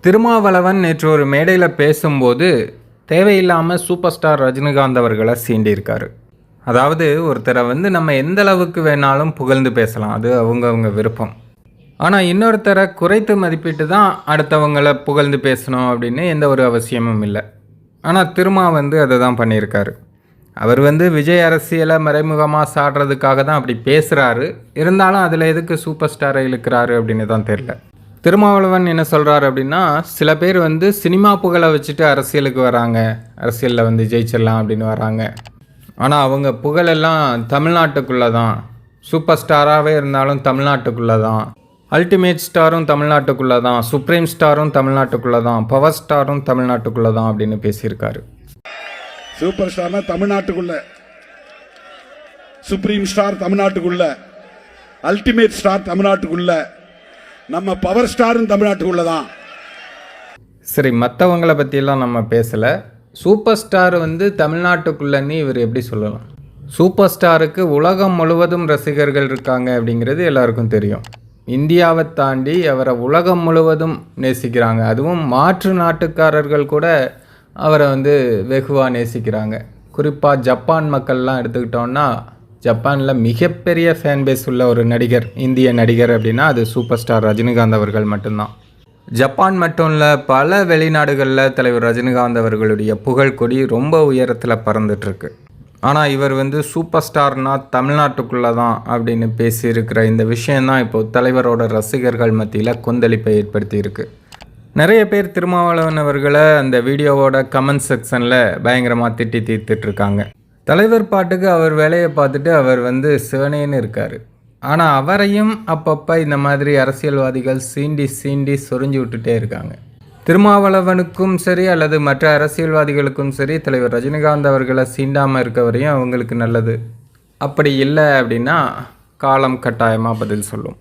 திருமாவளவன் நேற்று ஒரு மேடையில் பேசும்போது தேவையில்லாமல் சூப்பர் ஸ்டார் ரஜினிகாந்த் அவர்களை சீண்டியிருக்காரு. அதாவது ஒருத்தரை நம்ம எந்த அளவுக்கு வேணாலும் புகழ்ந்து பேசலாம், அது அவங்க விருப்பம். ஆனால் இன்னொருத்தரை குறைத்து மதிப்பிட்டு தான் அடுத்தவங்களை புகழ்ந்து பேசணும் அப்படின்னு எந்த ஒரு அவசியமும் இல்லை. ஆனால் திருமா அதை தான் பண்ணியிருக்காரு. அவர் விஜய் அரசியலை மறைமுகமாக சாடுறதுக்காக தான் அப்படி பேசுகிறாரு. இருந்தாலும் அதில் எதுக்கு சூப்பர் ஸ்டாரை இழுக்கிறாரு அப்படின்னு தான் தெரியல. திருமாவளவன் என்ன சொல்கிறாரு அப்படின்னா, சில பேர் சினிமா புகழை வச்சுட்டு அரசியலுக்கு வராங்க, அரசியலில் ஜெயிச்சிடலாம் அப்படின்னு வராங்க. ஆனால் அவங்க புகழெல்லாம் தமிழ்நாட்டுக்குள்ளே தான். சூப்பர் ஸ்டாராகவே இருந்தாலும் தமிழ்நாட்டுக்குள்ளே தான். அல்டிமேட் ஸ்டாரும் தமிழ்நாட்டுக்குள்ளே தான். சுப்ரீம் ஸ்டாரும் தமிழ்நாட்டுக்குள்ளே தான். பவர் ஸ்டாரும் தமிழ்நாட்டுக்குள்ளே தான் அப்படின்னு பேசியிருக்காரு. சூப்பர் ஸ்டார்னா தமிழ்நாட்டுக்குள்ள, சுப்ரீம் ஸ்டார் தமிழ்நாட்டுக்குள்ள, அல்டிமேட் ஸ்டார் தமிழ்நாட்டுக்குள்ள, நம்ம பவர் ஸ்டாரும் தமிழ்நாட்டுக்குள்ள தான். சரி, மற்றவங்களை பற்றியெல்லாம் நம்ம பேசலை. சூப்பர் ஸ்டார் தமிழ்நாட்டுக்குள்ளன்னு இவர் எப்படி சொல்லலாம்? சூப்பர் ஸ்டாருக்கு உலகம் முழுவதும் ரசிகர்கள் இருக்காங்க அப்படிங்கிறது எல்லாருக்கும் தெரியும். இந்தியாவை தாண்டி அவரை உலகம் முழுவதும் நேசிக்கிறாங்க. அதுவும் மாற்று நாட்டுக்காரர்கள் கூட அவரை வெகுவாக நேசிக்கிறாங்க. குறிப்பாக ஜப்பான் மக்கள்லாம் எடுத்துக்கிட்டோன்னா, ஜப்பானில் மிகப்பெரிய ஃபேன்பேஸ் உள்ள ஒரு நடிகர், இந்திய நடிகர் அப்படின்னா அது சூப்பர் ஸ்டார் ரஜினிகாந்த் அவர்கள் மட்டும்தான். ஜப்பான் மட்டும் இல்லை, பல வெளிநாடுகளில் தலைவர் ரஜினிகாந்த் அவர்களுடைய புகழ் கொடி ரொம்ப உயரத்தில் பறந்துட்டுருக்கு. ஆனால் இவர் சூப்பர் ஸ்டார்னால் தமிழ்நாட்டுக்குள்ளே தான் அப்படின்னு பேசியிருக்கிற இந்த விஷயந்தான் இப்போது தலைவரோட ரசிகர்கள் மத்தியில் கொந்தளிப்பை ஏற்படுத்தியிருக்கு. நிறைய பேர் திருமாவளவன் அவர்களை அந்த வீடியோவோட கமெண்ட் செக்ஷனில் பயங்கரமாக திட்டி தீர்த்துட்ருக்காங்க. தலைவர் பாட்டுக்கு அவர் வேலையை பார்த்துட்டு அவர் சிவனேன்னு இருக்கார். ஆனால் அவரையும் அப்பப்போ இந்த மாதிரி அரசியல்வாதிகள் சீண்டி சொரிஞ்சு விட்டுட்டே இருக்காங்க. திருமாவளவனுக்கும் சரி அல்லது மற்ற அரசியல்வாதிகளுக்கும் சரி, தலைவர் ரஜினிகாந்த் அவர்களை சீண்டாமல் இருக்க வரையும் அவங்களுக்கு நல்லது. அப்படி இல்லை அப்படின்னா காலம் கட்டாயமாக பதில் சொல்லும்.